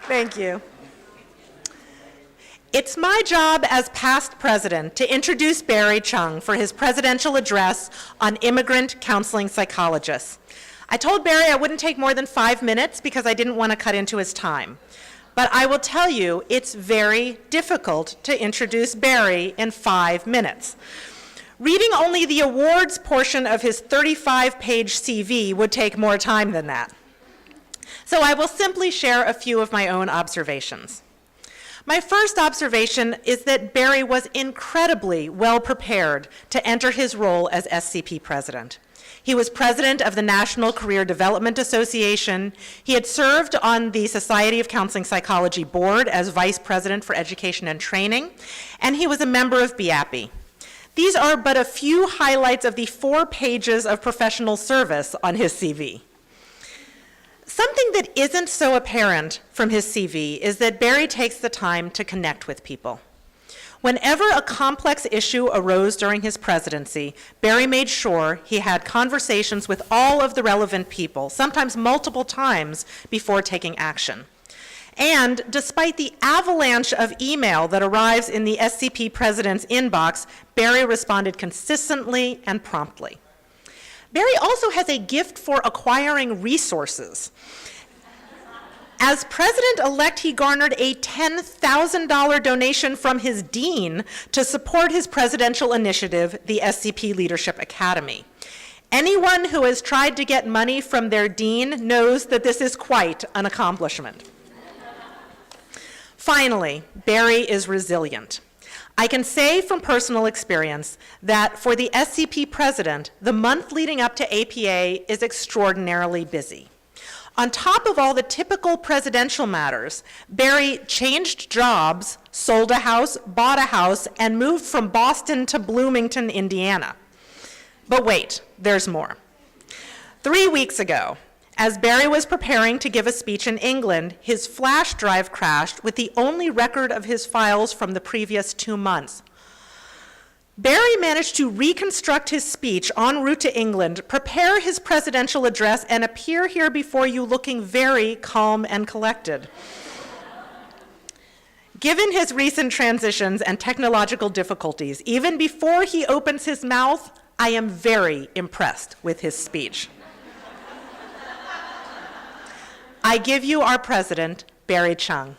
Thank you. It's my job as past president to introduce Barry Chung for his presidential address on immigrant counseling psychologists. I told Barry I wouldn't take more than 5 minutes because I didn't want to cut into his time. But I will tell you, it's very difficult to introduce Barry in 5 minutes. Reading only the awards portion of his 35-page CV would take more time than that. So I will simply share a few of my own observations. My first observation is that Barry was incredibly well prepared to enter his role as SCP president. He was president of the National Career Development Association. He had served on the Society of Counseling Psychology Board as vice president for education and training, and he was a member of BAPI. These are but a few highlights of the 4 pages of professional service on his CV. Something that isn't so apparent from his CV is that Barry takes the time to connect with people. Whenever a complex issue arose during his presidency, Barry made sure he had conversations with all of the relevant people, sometimes multiple times before taking action. And despite the avalanche of email that arrives in the SCP president's inbox, Barry responded consistently and promptly. Barry also has a gift for acquiring resources. As president-elect, he garnered a $10,000 donation from his dean to support his presidential initiative, the SCP Leadership Academy. Anyone who has tried to get money from their dean knows that this is quite an accomplishment. Finally, Barry is resilient. I can say from personal experience that for the SCP president, the month leading up to APA is extraordinarily busy. On top of all the typical presidential matters, Barry changed jobs, sold a house, bought a house, and moved from Boston to Bloomington, Indiana. But wait, there's more. 3 weeks ago, as Barry was preparing to give a speech in England, his flash drive crashed with the only record of his files from the previous 2 months. Barry managed to reconstruct his speech en route to England, prepare his presidential address, and appear here before you looking very calm and collected. Given his recent transitions and technological difficulties, even before he opens his mouth, I am very impressed with his speech. I give you our president, Barry Chung.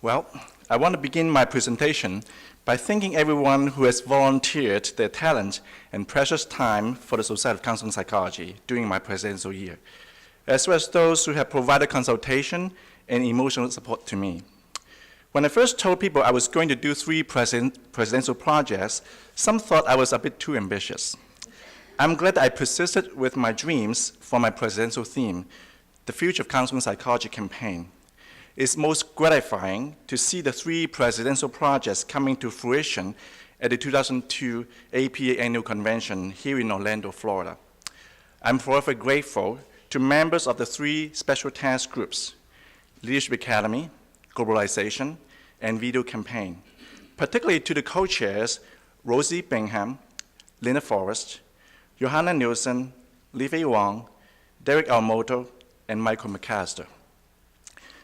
Well, I want to begin my presentation by thanking everyone who has volunteered their talent and precious time for the Society of Counseling Psychology during my presidential year, as well as those who have provided consultation and emotional support to me. When I first told people I was going to do 3 presidential projects, some thought I was a bit too ambitious. I'm glad I persisted with my dreams for my presidential theme, the Future of Counseling Psychology campaign. It's most gratifying to see the 3 presidential projects coming to fruition at the 2002 APA Annual Convention here in Orlando, Florida. I'm forever grateful to members of the 3 special task groups, Leadership Academy, Globalization, and Video Campaign, particularly to the co-chairs, Rosie Bingham, Linda Forrest, Johanna Nielsen, Li-Fei Wang, Derek Almoto, and Michael McAllister.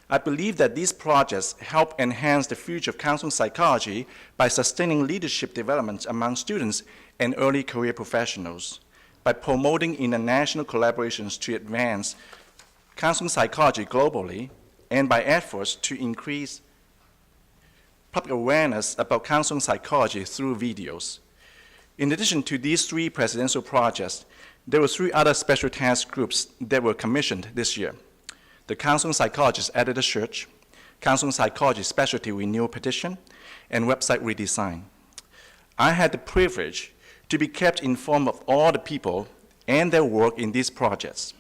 I believe that these projects help enhance the future of counseling psychology by sustaining leadership development among students and early career professionals, by promoting international collaborations to advance counseling psychology globally, and by efforts to increase public awareness about counseling psychology through videos. In addition to these 3 presidential projects, there were 3 other special task groups that were commissioned this year: the Counseling Psychologist Editor Search, Counseling Psychology Specialty Renewal Petition, and Website Redesign. I had the privilege to be kept informed of all the people and their work in these projects.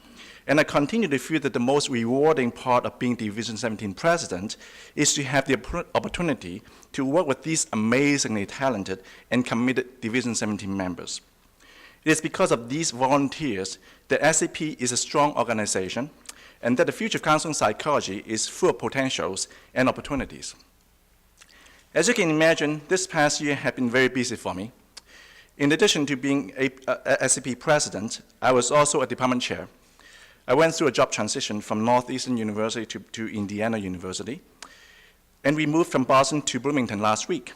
And I continue to feel that the most rewarding part of being Division 17 President is to have the opportunity to work with these amazingly talented and committed Division 17 members. It is because of these volunteers that SCP is a strong organization, and that the future of counseling psychology is full of potentials and opportunities. As you can imagine, this past year has been very busy for me. In addition to being a SCP president, I was also a department chair. I went through a job transition from Northeastern University to Indiana University, and we moved from Boston to Bloomington last week.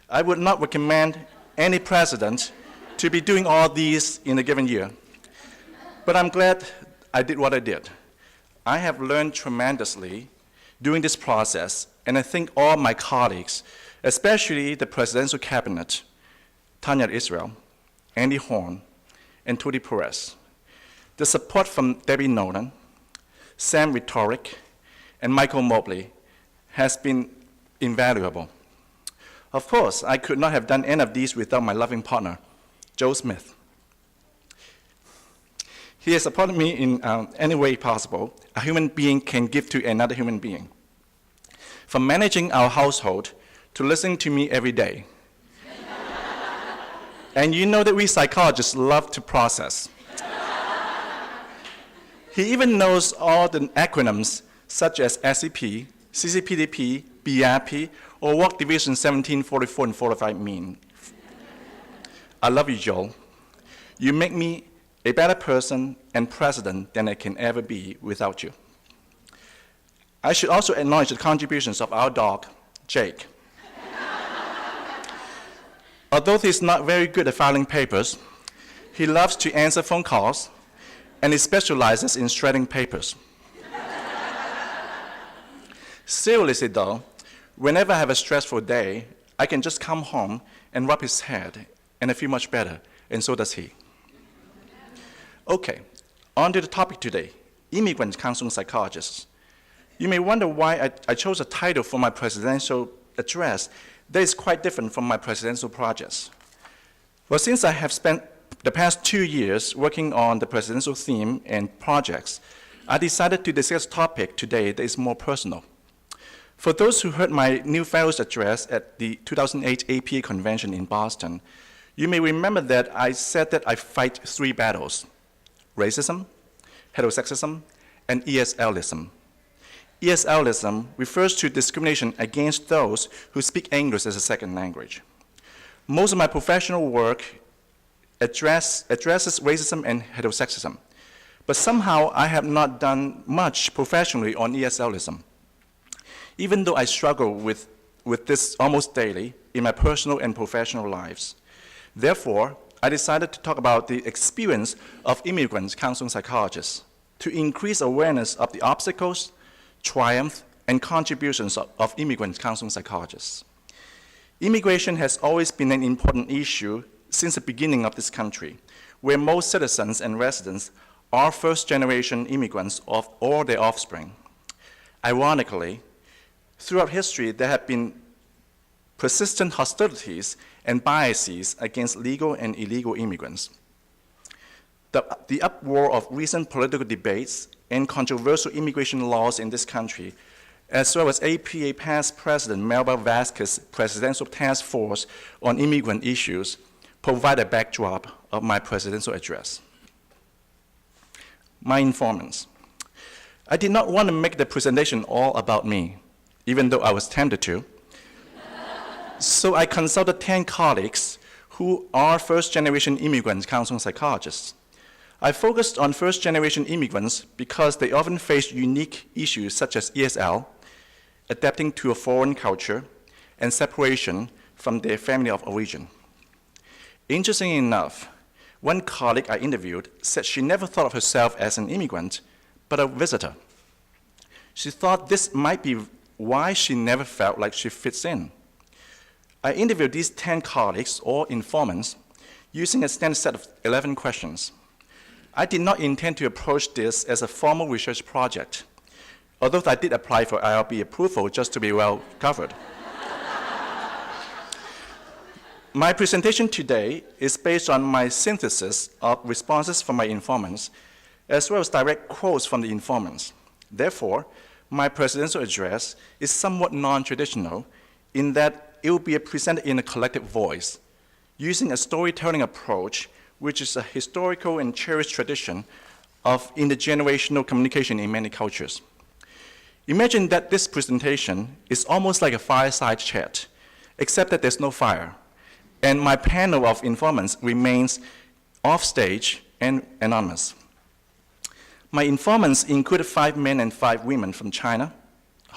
I would not recommend any president to be doing all these in a given year, but I'm glad I did what I did. I have learned tremendously during this process, and I thank all my colleagues, especially the presidential cabinet, Tanya Israel, Andy Horn, and Tudy Perez. The support from Debbie Nolan, Sam Rhetoric, and Michael Mobley has been invaluable. Of course, I could not have done any of these without my loving partner, Joe Smith. He has supported me in any way possible a human being can give to another human being. From managing our household to listening to me every day. And you know that we psychologists love to process. He even knows all the acronyms such as SCP, CCPDP, BIP, or what Division 17, 44, and 45 mean. I love you, Joel. You make me a better person and president than I can ever be without you. I should also acknowledge the contributions of our dog, Jake. Although he's not very good at filing papers, he loves to answer phone calls, and he specializes in shredding papers. Seriously though, whenever I have a stressful day, I can just come home and rub his head, and I feel much better, and so does he. Okay, on to the topic today, immigrant counseling psychologists. You may wonder why I chose a title for my presidential address that is quite different from my presidential projects. Well, since I have spent the past 2 years working on the presidential theme and projects, I decided to discuss a topic today that is more personal. For those who heard my New Fellows address at the 2008 APA convention in Boston, you may remember that I said that I fight 3 battles: racism, heterosexism, and ESLism. ESLism refers to discrimination against those who speak English as a second language. Most of my professional work addresses racism and heterosexism, but somehow I have not done much professionally on ESLism, even though I struggle with this almost daily in my personal and professional lives. Therefore, I decided to talk about the experience of immigrant counseling psychologists to increase awareness of the obstacles, triumph, and contributions of immigrant counseling psychologists. Immigration has always been an important issue since the beginning of this country, where most citizens and residents are first-generation immigrants or their offspring. Ironically, throughout history, there have been persistent hostilities and biases against legal and illegal immigrants. The uproar of recent political debates and controversial immigration laws in this country, as well as APA past President Melba Vasquez's Presidential Task Force on Immigrant Issues, provide a backdrop of my presidential address. My informants. I did not want to make the presentation all about me, even though I was tempted to. So I consulted 10 colleagues who are first-generation immigrant counseling psychologists. I focused on first-generation immigrants because they often face unique issues such as ESL, adapting to a foreign culture, and separation from their family of origin. Interestingly enough, one colleague I interviewed said she never thought of herself as an immigrant, but a visitor. She thought this might be why she never felt like she fits in. I interviewed these 10 colleagues, or informants, using a standard set of 11 questions. I did not intend to approach this as a formal research project, although I did apply for IRB approval just to be well covered. My presentation today is based on my synthesis of responses from my informants, as well as direct quotes from the informants. Therefore, my presidential address is somewhat non-traditional in that it will be presented in a collective voice, using a storytelling approach, which is a historical and cherished tradition of intergenerational communication in many cultures. Imagine that this presentation is almost like a fireside chat, except that there's no fire, and my panel of informants remains off-stage and anonymous. My informants included 5 men and 5 women from China,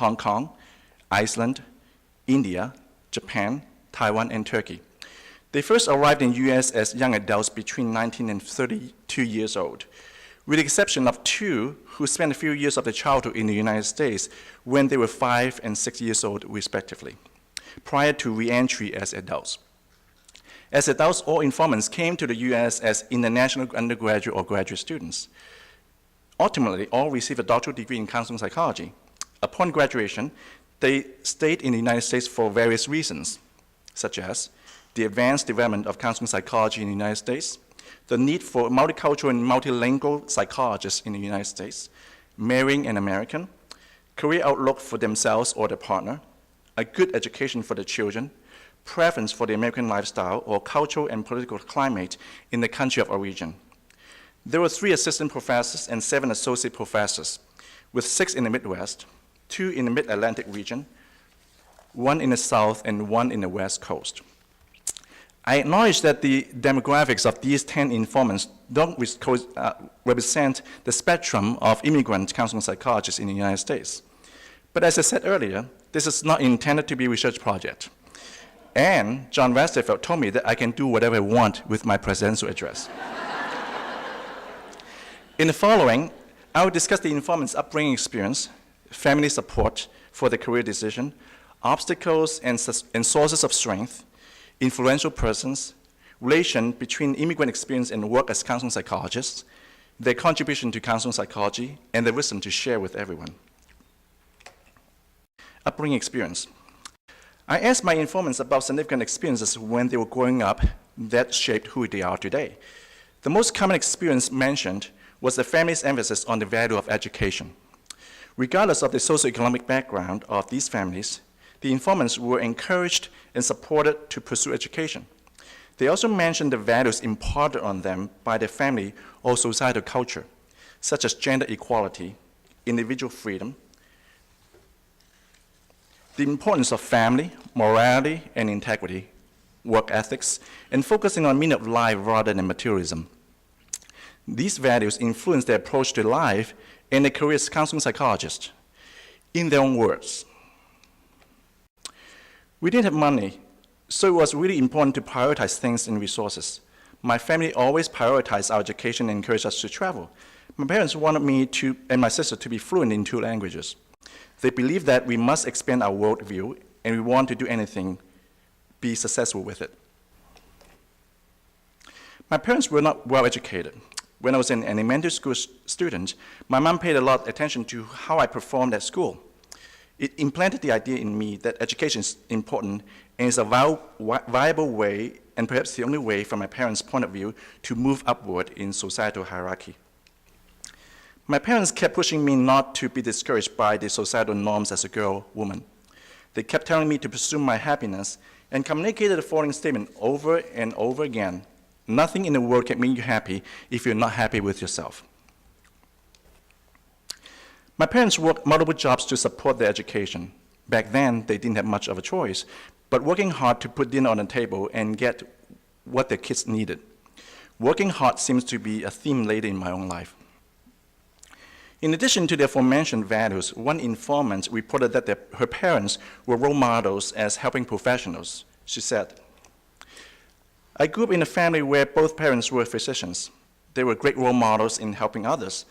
Hong Kong, Iceland, India, Japan, Taiwan, and Turkey. They first arrived in the US as young adults between 19 and 32 years old, with the exception of 2 who spent a few years of their childhood in the United States when they were 5 and 6 years old, respectively, prior to re-entry as adults. As adults, all informants came to the US as international undergraduate or graduate students. Ultimately, all received a doctoral degree in counseling psychology. Upon graduation, they stayed in the United States for various reasons, such as the advanced development of counseling psychology in the United States, the need for multicultural and multilingual psychologists in the United States, marrying an American, career outlook for themselves or their partner, a good education for their children, preference for the American lifestyle or cultural and political climate in the country of origin. There were 3 assistant professors and 7 associate professors, with 6 in the Midwest, 2 in the Mid-Atlantic region, 1 in the South, and 1 in the West Coast. I acknowledge that the demographics of these 10 informants don't represent the spectrum of immigrant counseling psychologists in the United States. But as I said earlier, this is not intended to be a research project. And John Westerfeld told me that I can do whatever I want with my presidential address. In the following, I will discuss the informant's upbringing experience, family support for the career decision, obstacles and sources of strength, influential persons, relation between immigrant experience and work as counseling psychologists, their contribution to counseling psychology, and their wisdom to share with everyone. Upbringing experience. I asked my informants about significant experiences when they were growing up that shaped who they are today. The most common experience mentioned was the family's emphasis on the value of education. Regardless of the socioeconomic background of these families, the informants were encouraged and supported to pursue education. They also mentioned the values imparted on them by their family or societal culture, such as gender equality, individual freedom, the importance of family, morality and integrity, work ethics, and focusing on meaning of life rather than materialism. These values influence their approach to life and their career as counseling psychologists. In their own words, we didn't have money, so it was really important to prioritize things and resources. My family always prioritized our education and encouraged us to travel. My parents wanted me and my sister to be fluent in 2 languages. They believed that we must expand our worldview, and we want to do anything, be successful with it. My parents were not well educated. When I was an elementary school student, my mom paid a lot of attention to how I performed at school. It implanted the idea in me that education is important and is a viable way, and perhaps the only way from my parents' point of view, to move upward in societal hierarchy. My parents kept pushing me not to be discouraged by the societal norms as a girl, woman. They kept telling me to pursue my happiness and communicated the following statement over and over again: nothing in the world can make you happy if you're not happy with yourself. My parents worked multiple jobs to support their education. Back then, they didn't have much of a choice, but working hard to put dinner on the table and get what their kids needed. Working hard seems to be a theme later in my own life. In addition to the aforementioned values, one informant reported that her parents were role models as helping professionals. She said, "I grew up in a family where both parents were physicians. They were great role models in helping others.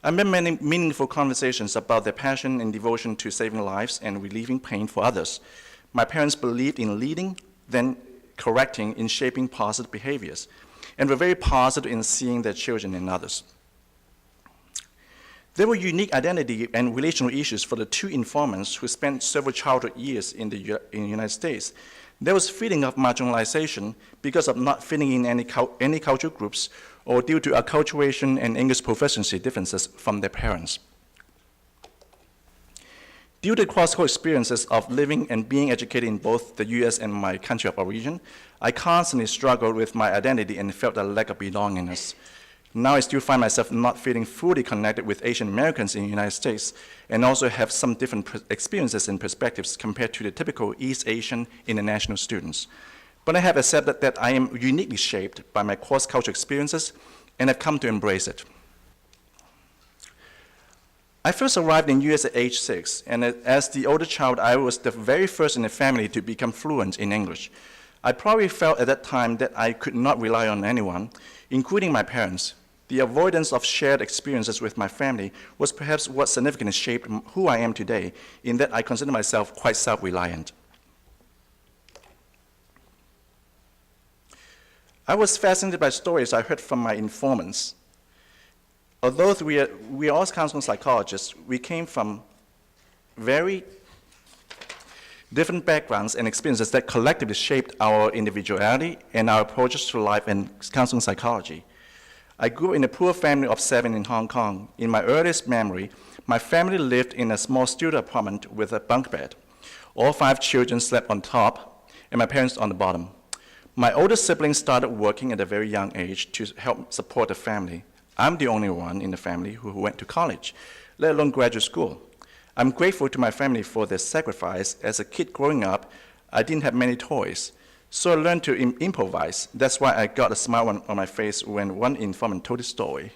I met many meaningful conversations about their passion and devotion to saving lives and relieving pain for others. My parents believed in leading, then correcting, in shaping positive behaviors, and were very positive in seeing their children and others." There were unique identity and relational issues for the 2 informants who spent several childhood years in the United States. There was feeling of marginalization because of not fitting in any cultural groups or due to acculturation and English proficiency differences from their parents. Due to cross-cultural experiences of living and being educated in both the US and my country of origin, I constantly struggled with my identity and felt a lack of belongingness. Now I still find myself not feeling fully connected with Asian Americans in the United States, and also have some different experiences and perspectives compared to the typical East Asian international students. But I have accepted that I am uniquely shaped by my cross-cultural experiences, and have come to embrace it. I first arrived in the US at age 6, and as the older child, I was the very first in the family to become fluent in English. I probably felt at that time that I could not rely on anyone, including my parents. The avoidance of shared experiences with my family was perhaps what significantly shaped who I am today, in that I consider myself quite self-reliant. I was fascinated by stories I heard from my informants. Although we are all counseling psychologists, we came from very different backgrounds and experiences that collectively shaped our individuality and our approaches to life and counseling psychology. I grew up in a poor family of 7 in Hong Kong. In my earliest memory, my family lived in a small studio apartment with a bunk bed. All 5 children slept on top, and my parents on the bottom. My older siblings started working at a very young age to help support the family. I'm the only one in the family who went to college, let alone graduate school. I'm grateful to my family for their sacrifice. As a kid growing up, I didn't have many toys, so I learned to improvise. That's why I got a smile on my face when one informant told the story.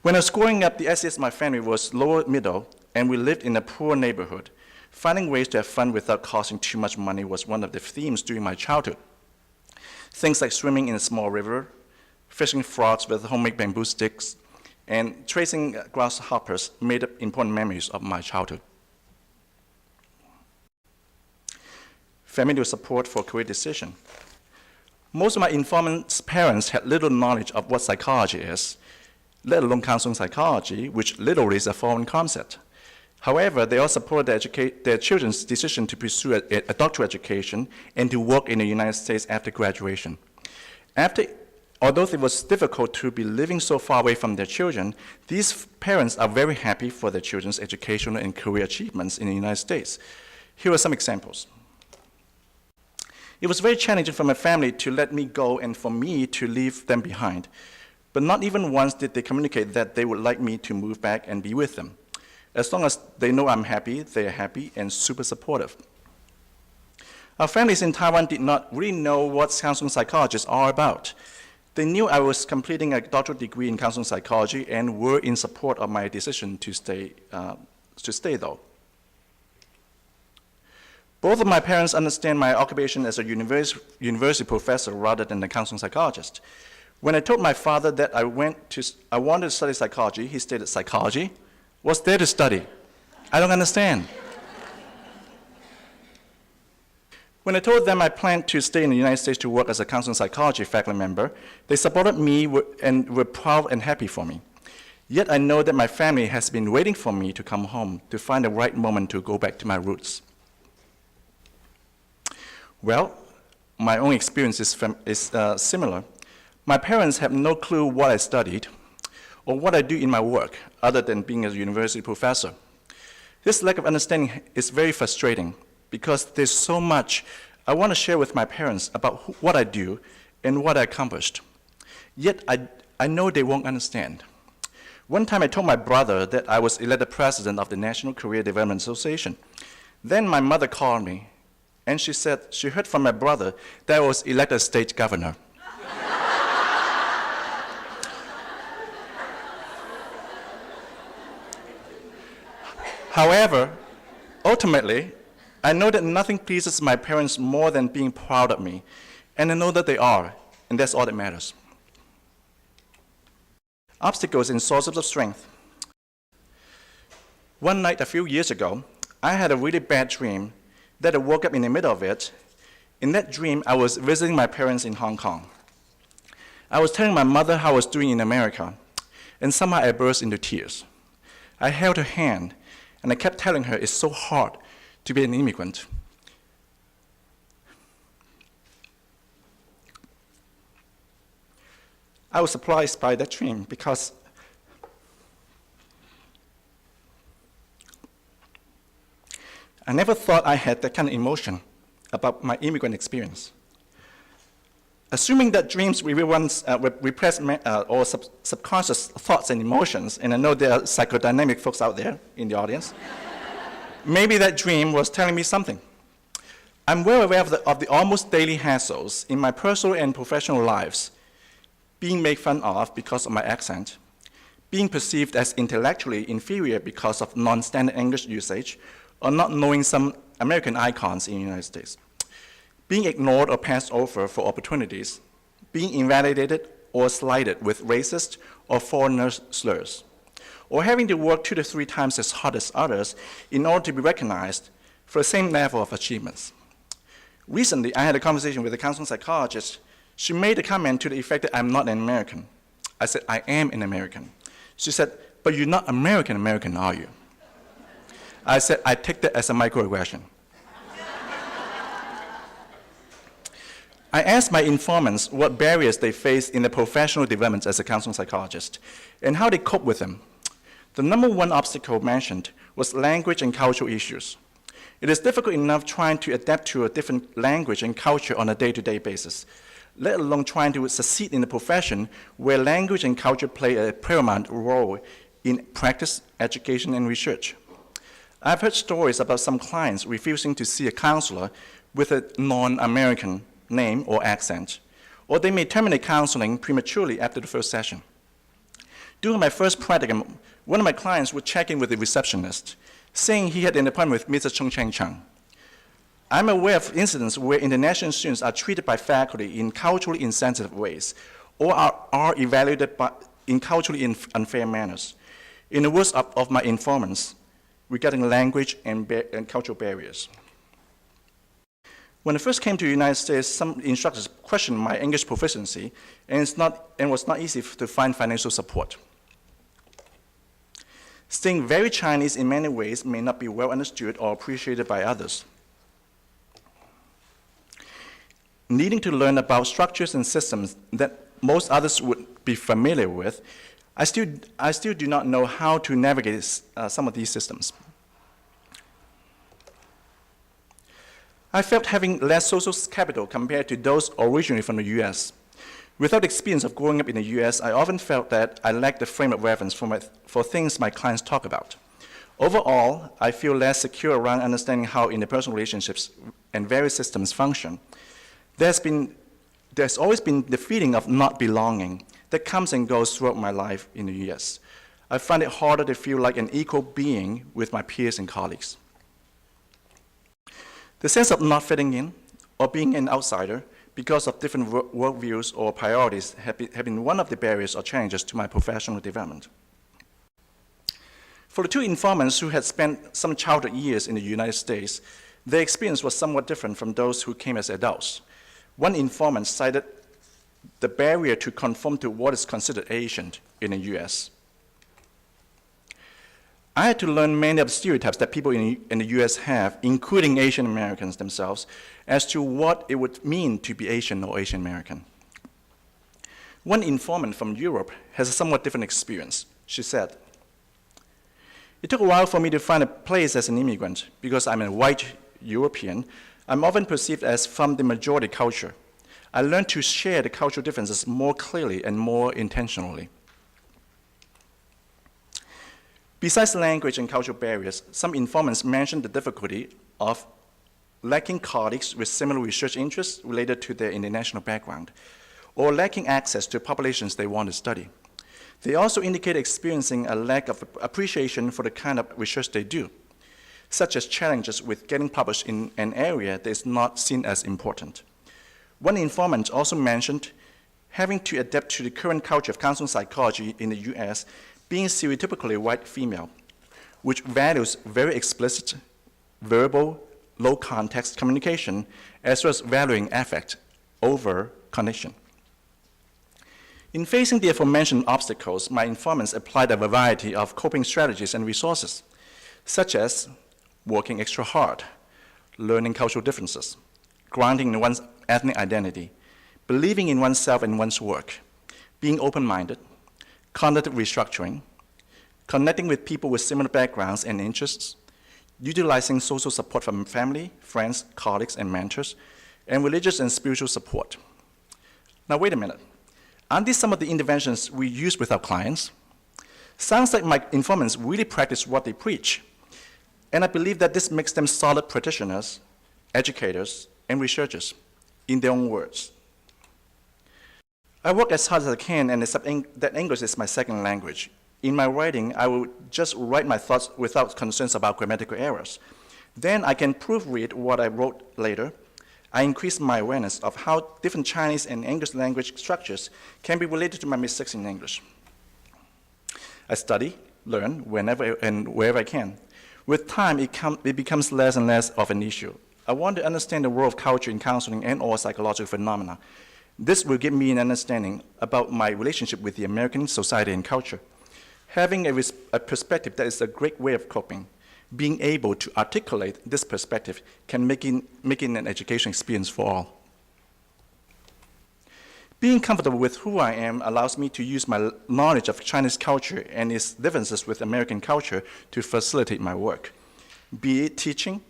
When I was growing up, the essence of my family was lower middle, and we lived in a poor neighborhood. Finding ways to have fun without costing too much money was one of the themes during my childhood. Things like swimming in a small river, fishing frogs with homemade bamboo sticks, and tracing grasshoppers made up important memories of my childhood. Familial support for career decision. Most of my informants' parents had little knowledge of what psychology is, let alone counseling psychology, which literally is a foreign concept. However, they all supported their children's decision to pursue a doctoral education and to work in the United States after graduation. Although it was difficult to be living so far away from their children, these parents are very happy for their children's educational and career achievements in the United States. Here are some examples. It was very challenging for my family to let me go and for me to leave them behind. But not even once did they communicate that they would like me to move back and be with them. As long as they know I'm happy, they are happy and super supportive. Our families in Taiwan did not really know what counseling psychologists are about. They knew I was completing a doctoral degree in counseling psychology and were in support of my decision to stay though. Both of my parents understand my occupation as a university professor rather than a counseling psychologist. When I told my father that I wanted to study psychology, he stated, "Psychology? What's there to study? I don't understand." When I told them I planned to stay in the United States to work as a counseling psychology faculty member, they supported me and were proud and happy for me. Yet I know that my family has been waiting for me to come home to find the right moment to go back to my roots. Well, my own experience is similar. My parents have no clue what I studied or what I do in my work, other than being a university professor. This lack of understanding is very frustrating because there's so much I want to share with my parents about what I do and what I accomplished. Yet I know they won't understand. One time I told my brother that I was elected president of the National Career Development Association. Then my mother called me, and she said she heard from my brother that I was elected state governor. However, ultimately, I know that nothing pleases my parents more than being proud of me, and I know that they are, and that's all that matters. Obstacles and sources of strength. One night a few years ago, I had a really bad dream that I woke up in the middle of it. In that dream, I was visiting my parents in Hong Kong. I was telling my mother how I was doing in America, and somehow I burst into tears. I held her hand, and I kept telling her it's so hard to be an immigrant. I was surprised by that dream because I never thought I had that kind of emotion about my immigrant experience. Assuming that dreams reveal one's repressed or subconscious thoughts and emotions, and I know there are psychodynamic folks out there in the audience, maybe that dream was telling me something. I'm well aware of the almost daily hassles in my personal and professional lives, being made fun of because of my accent, being perceived as intellectually inferior because of non-standard English usage, or not knowing some American icons in the United States, being ignored or passed over for opportunities, being invalidated or slighted with racist or foreigner slurs, or having to work 2 to 3 times as hard as others in order to be recognized for the same level of achievements. Recently, I had a conversation with a counseling psychologist. She made a comment to the effect that I'm not an American. I said, I am an American. She said, but you're not American, are you? I said, I take that as a microaggression. I asked my informants what barriers they face in their professional development as a counseling psychologist and how they cope with them. The number one obstacle mentioned was language and cultural issues. It is difficult enough trying to adapt to a different language and culture on a day-to-day basis, let alone trying to succeed in a profession where language and culture play a paramount role in practice, education, and research. I've heard stories about some clients refusing to see a counselor with a non-American name or accent, or they may terminate counseling prematurely after the first session. During my first practicum, one of my clients would check in with the receptionist, saying he had an appointment with Mr. Chung. I'm aware of incidents where international students are treated by faculty in culturally insensitive ways, or are evaluated in culturally unfair manners. In the words of my informants, regarding language and cultural barriers. When I first came to the United States, some instructors questioned my English proficiency, and it was not easy to find financial support. Staying very Chinese in many ways may not be well understood or appreciated by others. Needing to learn about structures and systems that most others would be familiar with, I still do not know how to navigate some of these systems. I felt having less social capital compared to those originally from the US. Without experience of growing up in the US, I often felt that I lacked the frame of reference for things my clients talk about. Overall, I feel less secure around understanding how interpersonal relationships and various systems function. There's always been the feeling of not belonging that comes and goes throughout my life in the US. I find it harder to feel like an equal being with my peers and colleagues. The sense of not fitting in or being an outsider because of different worldviews or priorities have been one of the barriers or challenges to my professional development. For the two informants who had spent some childhood years in the United States, their experience was somewhat different from those who came as adults. One informant cited the barrier to conform to what is considered Asian in the US. I had to learn many of the stereotypes that people in the US have, including Asian Americans themselves, as to what it would mean to be Asian or Asian American. One informant from Europe has a somewhat different experience. She said, "It took a while for me to find a place as an immigrant because I'm a white European. I'm often perceived as from the majority culture. I learned to share the cultural differences more clearly and more intentionally." Besides language and cultural barriers, some informants mentioned the difficulty of lacking colleagues with similar research interests related to their international background, or lacking access to populations they want to study. They also indicate experiencing a lack of appreciation for the kind of research they do, such as challenges with getting published in an area that is not seen as important. One informant also mentioned having to adapt to the current culture of counseling psychology in the US, being stereotypically white female, which values very explicit, verbal, low-context communication, as well as valuing affect over cognition. In facing the aforementioned obstacles, my informants applied a variety of coping strategies and resources, such as working extra hard, learning cultural differences, grounding in one's ethnic identity, believing in oneself and one's work, being open-minded, cognitive restructuring, connecting with people with similar backgrounds and interests, utilizing social support from family, friends, colleagues, and mentors, and religious and spiritual support. Now, wait a minute. Aren't these some of the interventions we use with our clients? Sounds like my informants really practice what they preach. And I believe that this makes them solid practitioners, educators, and researchers, in their own words. I work as hard as I can and accept that English is my second language. In my writing, I will just write my thoughts without concerns about grammatical errors. Then I can proofread what I wrote later. I increase my awareness of how different Chinese and English language structures can be related to my mistakes in English. I study, learn whenever and wherever I can. With time, it becomes less and less of an issue. I want to understand the world of culture in counseling and all psychological phenomena. This will give me an understanding about my relationship with the American society and culture. Having a perspective that is a great way of coping. Being able to articulate this perspective can make it an education experience for all. Being comfortable with who I am allows me to use my knowledge of Chinese culture and its differences with American culture to facilitate my work, be it teaching,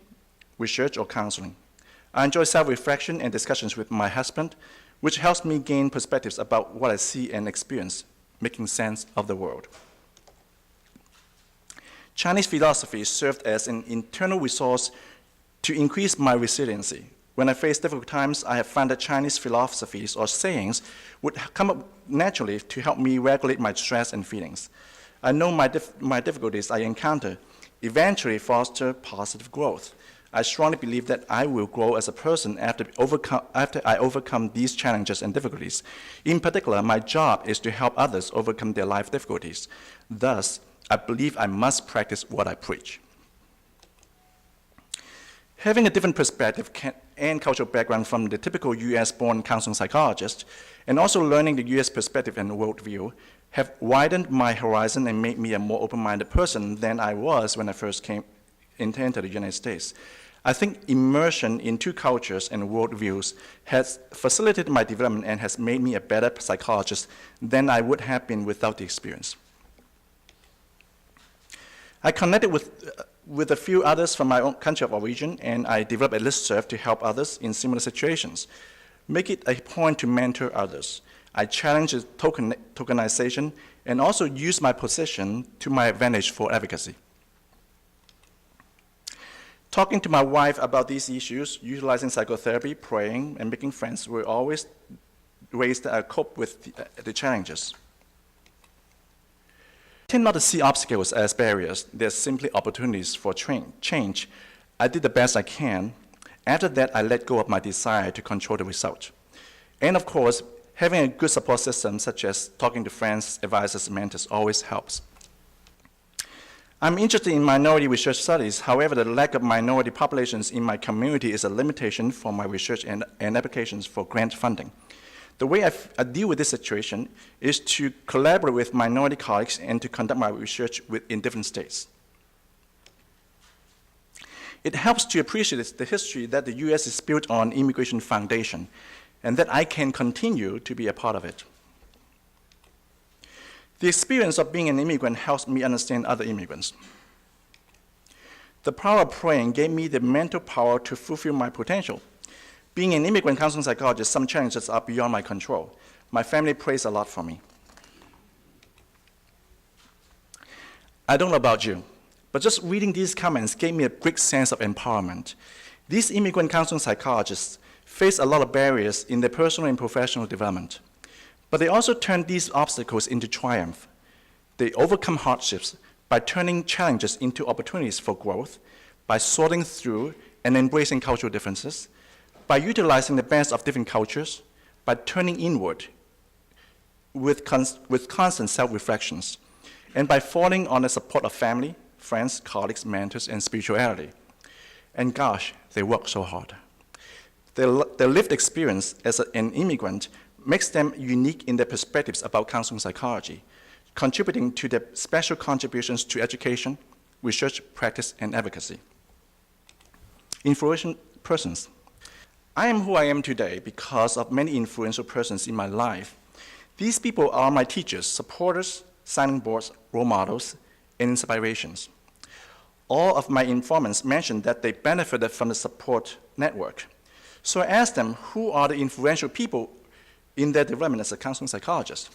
research, or counseling. I enjoy self-reflection and discussions with my husband, which helps me gain perspectives about what I see and experience, making sense of the world. Chinese philosophy served as an internal resource to increase my resiliency. When I face difficult times, I have found that Chinese philosophies or sayings would come up naturally to help me regulate my stress and feelings. I know my difficulties I encounter eventually foster positive growth. I strongly believe that I will grow as a person after I overcome these challenges and difficulties. In particular, my job is to help others overcome their life difficulties. Thus, I believe I must practice what I preach. Having a different perspective and cultural background from the typical US-born counseling psychologist, and also learning the US perspective and worldview, have widened my horizon and made me a more open-minded person than I was when I first entered the United States. I think immersion in two cultures and worldviews has facilitated my development and has made me a better psychologist than I would have been without the experience. I connected with a few others from my own country of origin, and I developed a listserv to help others in similar situations. Make it a point to mentor others. I challenge tokenization and also use my position to my advantage for advocacy. Talking to my wife about these issues, utilizing psychotherapy, praying, and making friends were always ways that I cope with the challenges. I tend not to see obstacles as barriers. They're simply opportunities for change. I did the best I can. After that, I let go of my desire to control the result. And of course, having a good support system, such as talking to friends, advisors, mentors, always helps. I'm interested in minority research studies. However, the lack of minority populations in my community is a limitation for my research and applications for grant funding. The way I deal with this situation is to collaborate with minority colleagues and to conduct my research in different states. It helps to appreciate the history that the US is built on immigration foundation, and that I can continue to be a part of it. The experience of being an immigrant helps me understand other immigrants. The power of praying gave me the mental power to fulfill my potential. Being an immigrant counseling psychologist, some challenges are beyond my control. My family prays a lot for me. I don't know about you, but just reading these comments gave me a great sense of empowerment. These immigrant counseling psychologists face a lot of barriers in their personal and professional development, but they also turn these obstacles into triumph. They overcome hardships by turning challenges into opportunities for growth, by sorting through and embracing cultural differences, by utilizing the best of different cultures, by turning inward with constant self-reflections, and by falling on the support of family, friends, colleagues, mentors, and spirituality. And gosh, they work so hard. Their lived experience as an immigrant makes them unique in their perspectives about counseling psychology, contributing to their special contributions to education, research, practice, and advocacy. Influential persons. I am who I am today because of many influential persons in my life. These people are my teachers, supporters, sounding boards, role models, and inspirations. All of my informants mentioned that they benefited from the support network. So I asked them, who are the influential people in their development as a counseling psychologist.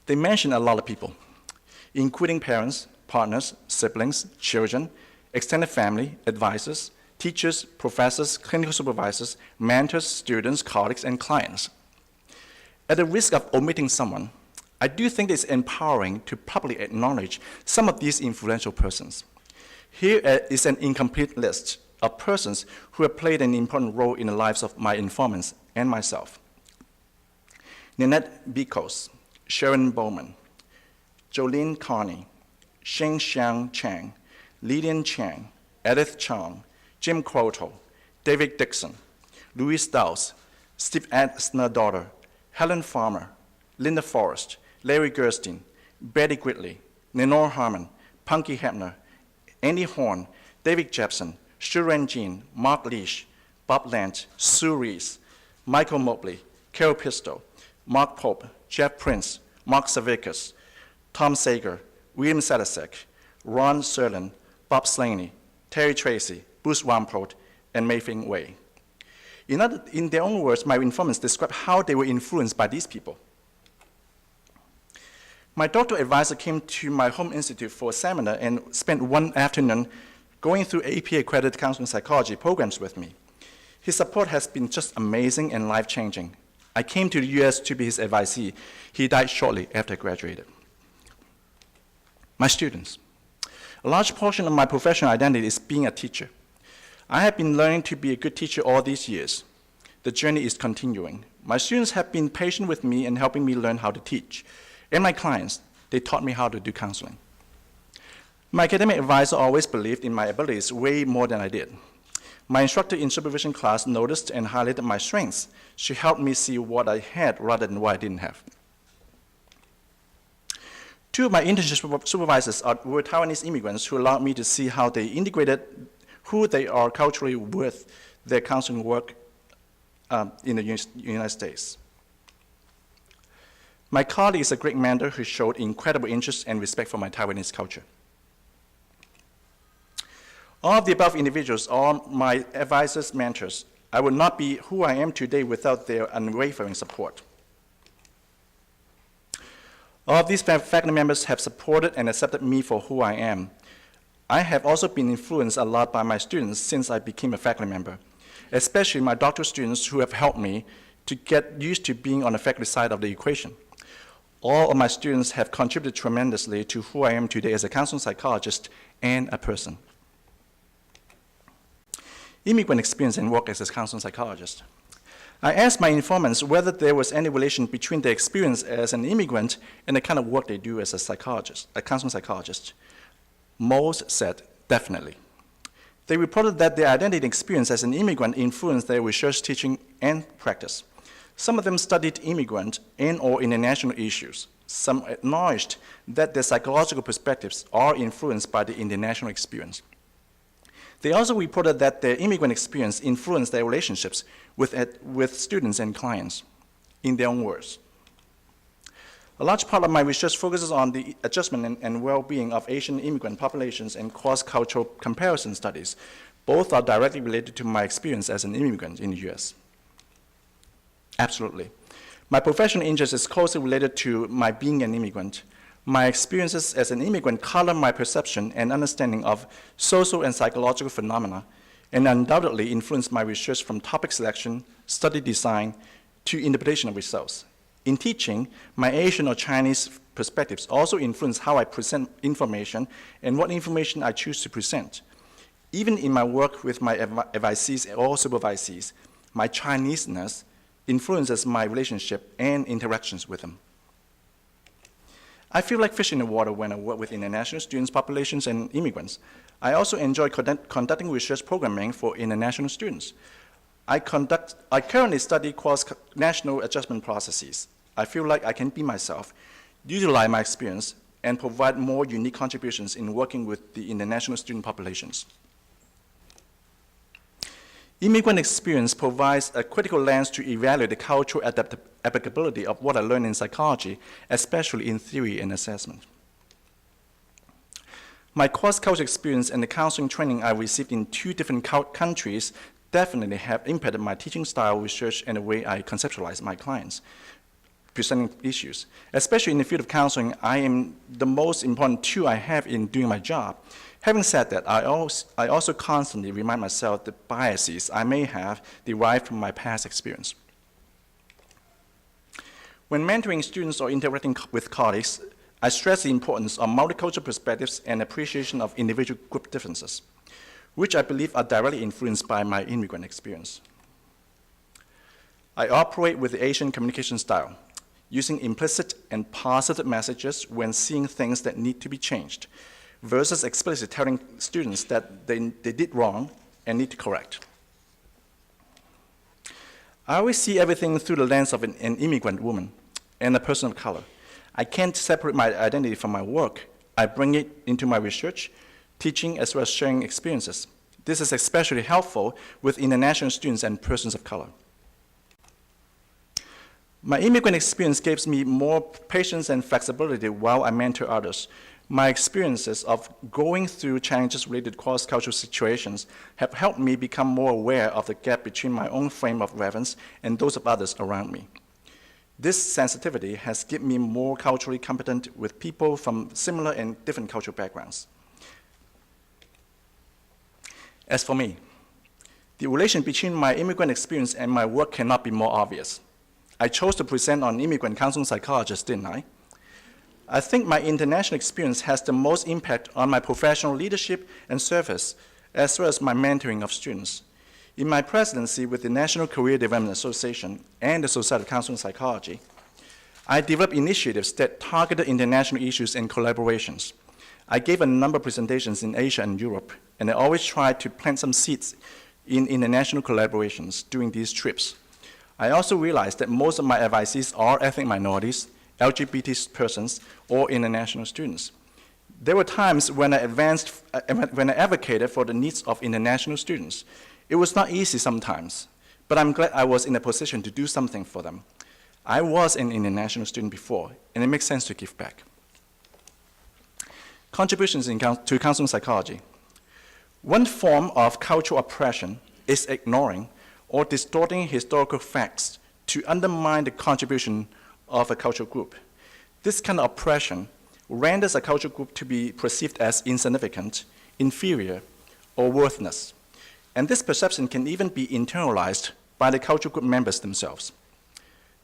They mentioned a lot of people, including parents, partners, siblings, children, extended family, advisors, teachers, professors, clinical supervisors, mentors, students, colleagues, and clients. At the risk of omitting someone, I do think it's empowering to publicly acknowledge some of these influential persons. Here is an incomplete list of persons who have played an important role in the lives of my informants and myself. Nanette Bikos, Sharon Bowman, Jolene Carney, Sheng Xiang Chang, Lilian Chang, Edith Chong, Jim Croto, David Dixon, Louis Dowse, Steve Asner's daughter, Helen Farmer, Linda Forrest, Larry Gerstein, Betty Gridley, Lenore Harmon, Punky Hebner, Andy Horn, David Jepson, Shuren Jean, Mark Leash, Bob Lant, Sue Reese, Michael Mobley, Carol Pisto, Mark Pope, Jeff Prince, Mark Savickas, Tom Sager, William Sadasek, Ron Serlin, Bob Slaney, Terry Tracy, Bruce Wampold, and Mayfing Wei. In their own words, my informants describe how they were influenced by these people. My doctoral advisor came to my home institute for a seminar and spent one afternoon going through APA-accredited counseling psychology programs with me. His support has been just amazing and life-changing. I came to the US to be his advisee. He died shortly after I graduated. My students. A large portion of my professional identity is being a teacher. I have been learning to be a good teacher all these years. The journey is continuing. My students have been patient with me and helping me learn how to teach. And my clients, they taught me how to do counseling. My academic advisor always believed in my abilities way more than I did. My instructor in supervision class noticed and highlighted my strengths. She helped me see what I had rather than what I didn't have. Two of my internship supervisors were Taiwanese immigrants who allowed me to see how they integrated who they are culturally with their counseling work in the United States. My colleague is a great mentor who showed incredible interest and respect for my Taiwanese culture. All of the above individuals are my advisors, mentors. I would not be who I am today without their unwavering support. All of these faculty members have supported and accepted me for who I am. I have also been influenced a lot by my students since I became a faculty member, especially my doctoral students who have helped me to get used to being on the faculty side of the equation. All of my students have contributed tremendously to who I am today as a counseling psychologist and a person. Immigrant experience and work as a counseling psychologist. I asked my informants whether there was any relation between their experience as an immigrant and the kind of work they do as a psychologist, a counseling psychologist. Most said definitely. They reported that their identity and experience as an immigrant influenced their research, teaching, and practice. Some of them studied immigrant and/or international issues. Some acknowledged that their psychological perspectives are influenced by the international experience. They also reported that their immigrant experience influenced their relationships with students and clients, in their own words. A large part of my research focuses on the adjustment and well-being of Asian immigrant populations and cross-cultural comparison studies. Both are directly related to my experience as an immigrant in the US. Absolutely. My professional interest is closely related to my being an immigrant. My experiences as an immigrant color my perception and understanding of social and psychological phenomena, and undoubtedly influence my research from topic selection, study design, to interpretation of results. In teaching, my Asian or Chinese perspectives also influence how I present information and what information I choose to present. Even in my work with my advisees or supervisees, my Chineseness influences my relationship and interactions with them. I feel like fish in the water when I work with international students, populations, and immigrants. I also enjoy conducting research programming for international students. I currently study cross-national adjustment processes. I feel like I can be myself, utilize my experience, and provide more unique contributions in working with the international student populations. Immigrant experience provides a critical lens to evaluate the cultural applicability of what I learned in psychology, especially in theory and assessment. My cross-cultural experience and the counseling training I received in 2 different countries definitely have impacted my teaching style, research, and the way I conceptualize my clients presenting issues. Especially in the field of counseling, I am the most important tool I have in doing my job. Having said that, I also constantly remind myself the biases I may have derived from my past experience. When mentoring students or interacting with colleagues, I stress the importance of multicultural perspectives and appreciation of individual group differences, which I believe are directly influenced by my immigrant experience. I operate with the Asian communication style, using implicit and positive messages when seeing things that need to be changed, versus explicitly telling students that they did wrong and need to correct. I always see everything through the lens of an immigrant woman and a person of color. I can't separate my identity from my work. I bring it into my research, teaching, as well as sharing experiences. This is especially helpful with international students and persons of color. My immigrant experience gives me more patience and flexibility while I mentor others. My experiences of going through challenges related to cross-cultural situations have helped me become more aware of the gap between my own frame of reference and those of others around me. This sensitivity has given me more culturally competent with people from similar and different cultural backgrounds. As for me, the relation between my immigrant experience and my work cannot be more obvious. I chose to present on immigrant counseling psychologists, didn't I? I think my international experience has the most impact on my professional leadership and service, as well as my mentoring of students. In my presidency with the National Career Development Association and the Society of Counseling Psychology, I developed initiatives that targeted international issues and collaborations. I gave a number of presentations in Asia and Europe, and I always tried to plant some seeds in international collaborations during these trips. I also realized that most of my advisees are ethnic minorities, LGBT persons, or international students. There were times when I advocated for the needs of international students. It was not easy sometimes, but I'm glad I was in a position to do something for them. I was an international student before, and it makes sense to give back. Contributions to counseling psychology. One form of cultural oppression is ignoring or distorting historical facts to undermine the contribution of a cultural group. This kind of oppression renders a cultural group to be perceived as insignificant, inferior, or worthless. And this perception can even be internalized by the cultural group members themselves.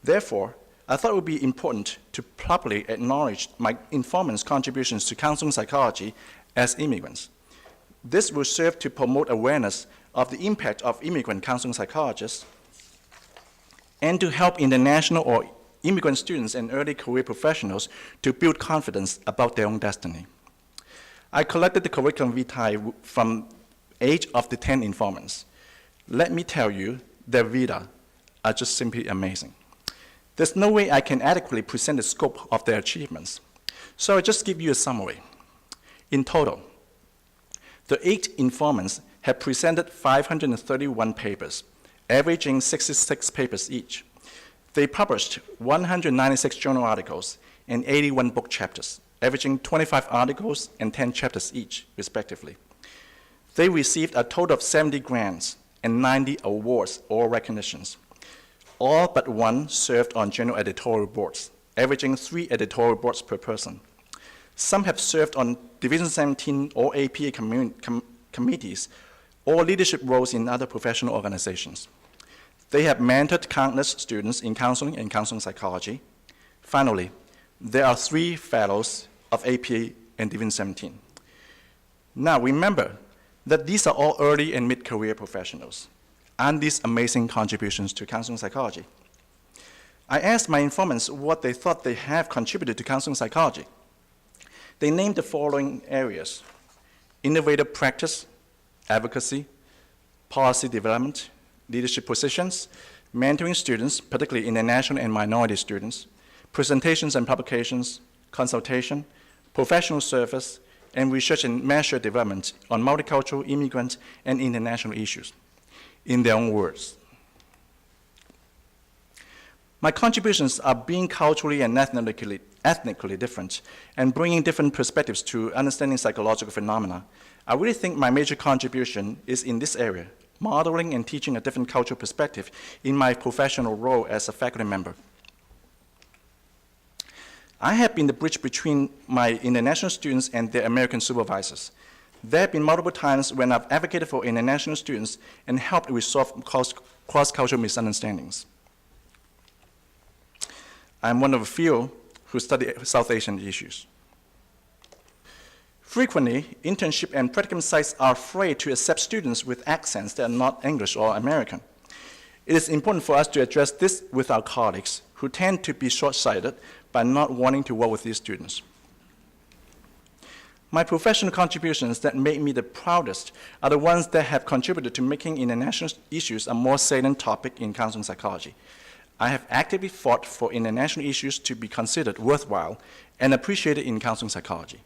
Therefore, I thought it would be important to properly acknowledge my informants' contributions to counseling psychology as immigrants. This will serve to promote awareness of the impact of immigrant counseling psychologists and to help international or immigrant students and early career professionals to build confidence about their own destiny. I collected the curriculum vitae from 8 of the 10 informants. Let me tell you, their vita are just simply amazing. There's no way I can adequately present the scope of their achievements. So I'll just give you a summary. In total, the 8 informants have presented 531 papers, averaging 66 papers each. They published 196 journal articles and 81 book chapters, averaging 25 articles and 10 chapters each, respectively. They received a total of 70 grants and 90 awards or recognitions. All but one served on general editorial boards, averaging 3 editorial boards per person. Some have served on Division 17 or APA committees or leadership roles in other professional organizations. They have mentored countless students in counseling and counseling psychology. Finally, there are 3 fellows of APA and Division 17. Now remember that these are all early and mid-career professionals, and these amazing contributions to counseling psychology. I asked my informants what they thought they have contributed to counseling psychology. They named the following areas: innovative practice, advocacy, policy development, leadership positions, mentoring students, particularly international and minority students, presentations and publications, consultation, professional service, and research and measure development on multicultural, immigrant, and international issues. In their own words, my contributions are being culturally and ethnically different and bringing different perspectives to understanding psychological phenomena. I really think my major contribution is in this area, modeling and teaching a different cultural perspective in my professional role as a faculty member. I have been the bridge between my international students and their American supervisors. There have been multiple times when I've advocated for international students and helped resolve cross-cultural misunderstandings. I'm one of the few who study South Asian issues. Frequently, internship and practicum sites are afraid to accept students with accents that are not English or American. It is important for us to address this with our colleagues who tend to be short-sighted by not wanting to work with these students. My professional contributions that make me the proudest are the ones that have contributed to making international issues a more salient topic in counseling psychology. I have actively fought for international issues to be considered worthwhile and appreciated in counseling psychology.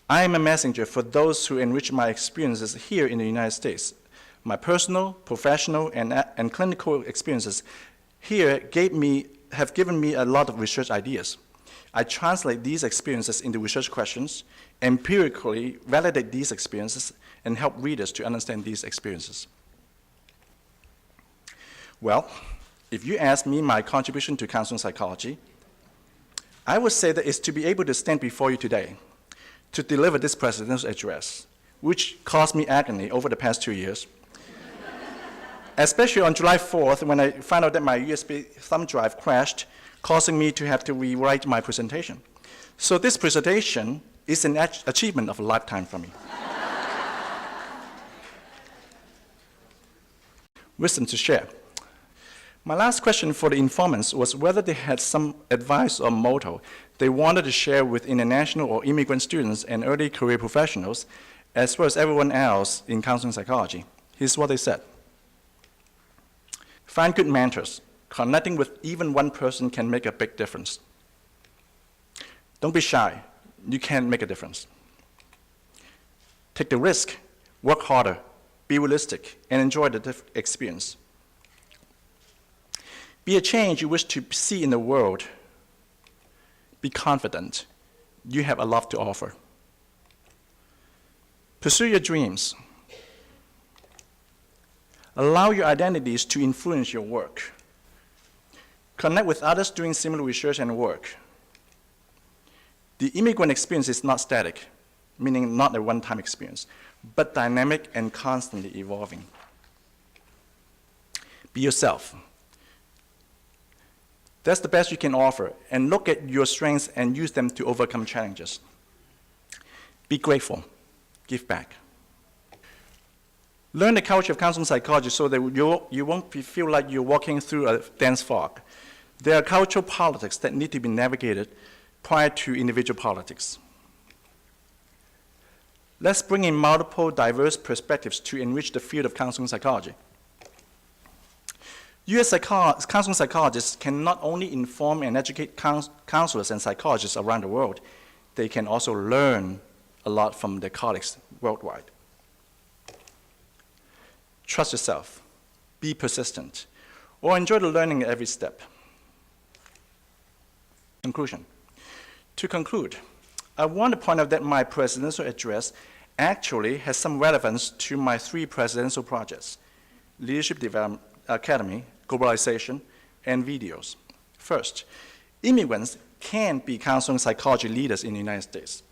I am a messenger for those who enrich my experiences here in the United States. My personal, professional, and clinical experiences here have given me a lot of research ideas. I translate these experiences into research questions, empirically validate these experiences, and help readers to understand these experiences. Well, if you ask me my contribution to counseling psychology, I would say that it's to be able to stand before you today, to deliver this presidential address, which caused me agony over the past 2 years. Especially on July 4th, when I found out that my USB thumb drive crashed, causing me to have to rewrite my presentation. So this presentation is an achievement of a lifetime for me. Wisdom to share. My last question for the informants was whether they had some advice or motto they wanted to share with international or immigrant students and early career professionals, as well as everyone else in counseling psychology. Here's what they said. Find good mentors. Connecting with even one person can make a big difference. Don't be shy. You can make a difference. Take the risk. Work harder. Be realistic. And enjoy the experience. Be a change you wish to see in the world. Be confident. You have a lot to offer. Pursue your dreams. Allow your identities to influence your work. Connect with others doing similar research and work. The immigrant experience is not static, meaning not a one-time experience, but dynamic and constantly evolving. Be yourself. That's the best you can offer, and look at your strengths and use them to overcome challenges. Be grateful. Give back. Learn the culture of counseling psychology so that you won't feel like you're walking through a dense fog. There are cultural politics that need to be navigated prior to individual politics. Let's bring in multiple diverse perspectives to enrich the field of counseling psychology. U.S. counseling psychologists can not only inform and educate counselors and psychologists around the world, they can also learn a lot from their colleagues worldwide. Trust yourself, be persistent, or enjoy the learning at every step. Conclusion. To conclude, I want to point out that my presidential address actually has some relevance to my 3 presidential projects: Leadership Development Academy, Globalization, and videos. First, immigrants can be counseling psychology leaders in the United States.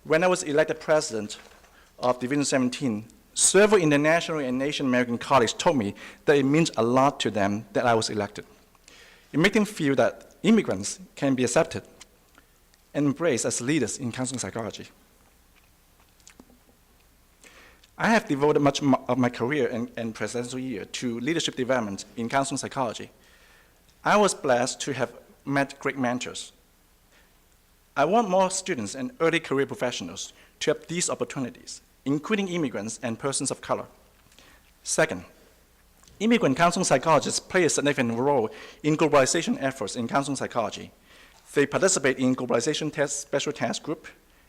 When I was elected president of Division 17, several international and Asian American colleagues told me that it means a lot to them that I was elected. It made them feel that immigrants can be accepted and embraced as leaders in counseling psychology. I have devoted much of my career and presidential year to leadership development in counseling psychology. I was blessed to have met great mentors. I want more students and early career professionals to have these opportunities, including immigrants and persons of color. Second, immigrant counseling psychologists play a significant role in globalization efforts in counseling psychology. They participate in Globalization Special Task Group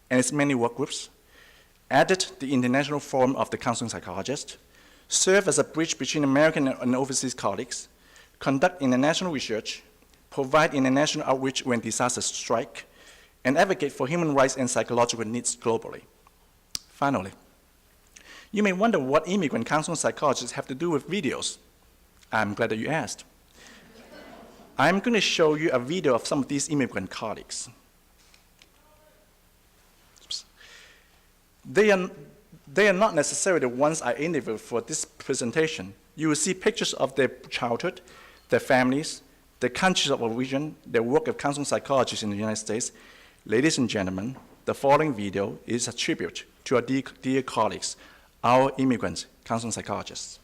and its many work groups, edit the International Forum of the Counseling Psychologist, serve as a bridge between American and overseas colleagues, conduct international research, provide international outreach when disasters strike, and advocate for human rights and psychological needs globally. Finally, You may wonder what immigrant counseling psychologists have to do with videos. I'm glad that you asked. I'm going to show you a video of some of these immigrant colleagues. Oops. They are not necessarily the ones I interviewed for this presentation. You will see pictures of their childhood, their families, their countries of origin, their work as counseling psychologists in the United States. Ladies and gentlemen, the following video is a tribute to our dear colleagues, our immigrant counseling psychologists.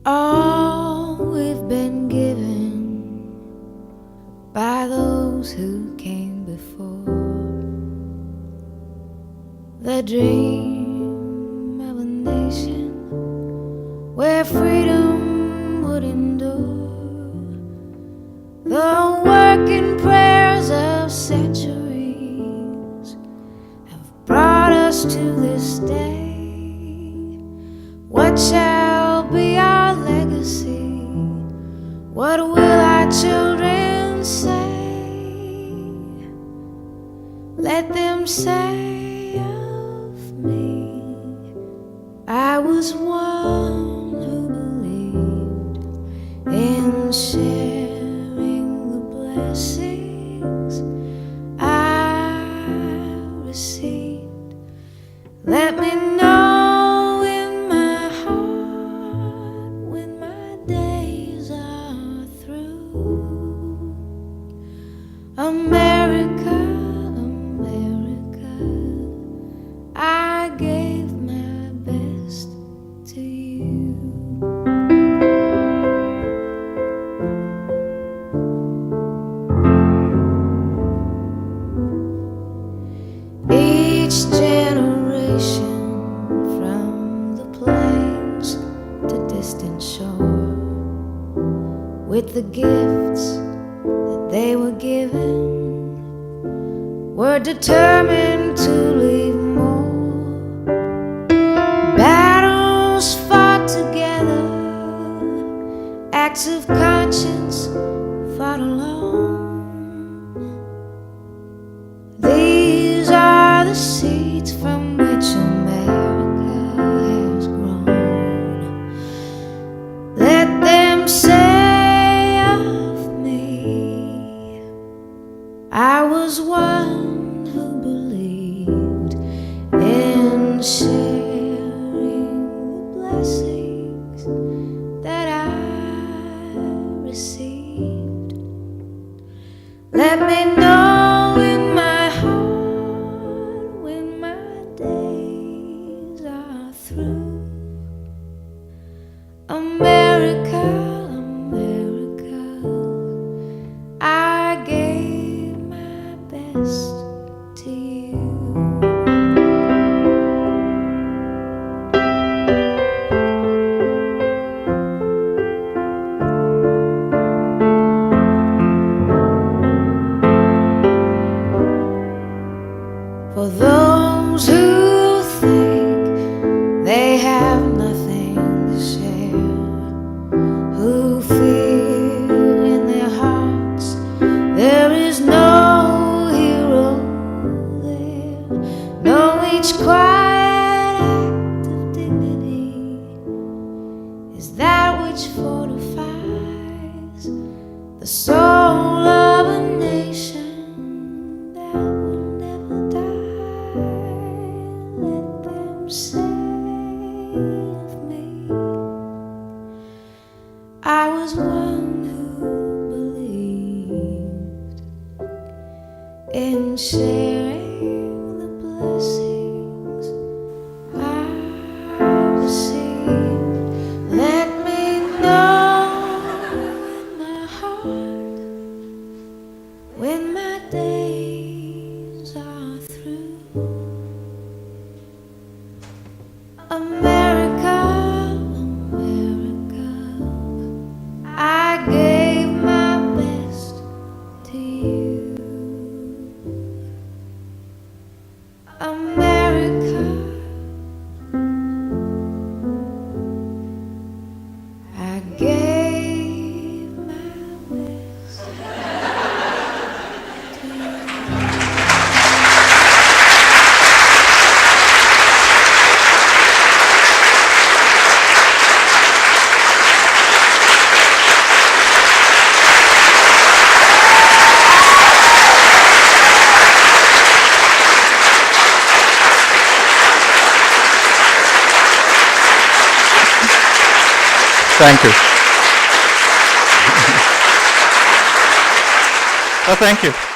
All we've been given by those who came before, the dream of a nation where freedom would endure, the working prayers of centuries have brought us to this day. What shall be our legacy? What will our children say? Let them say of me, I was one who believed in sharing the blessings I received. Let me know America, America, I gave my best to you. Each generation, from the plains to distant shore, with the gifts they were given, were determined to leave more. Battles fought together, acts of conscience fought alone. These are the seeds from which America has grown. Let them say I was one who believed in sharing the blessings that I received. Let me know in my heart when my days are through. America, America, I gave my best to you. For those who think they have nothing to share, who feel in their hearts there is no hero there, know each quiet act of dignity is that which fortifies the soul of a nation that will never die. Let them say of me, I was one who believed in sharing the blessings I received. Let me know in my heart when my days are through. America, America, I gave my best to you. America, I gave my best to you. Thank you. Well, thank you.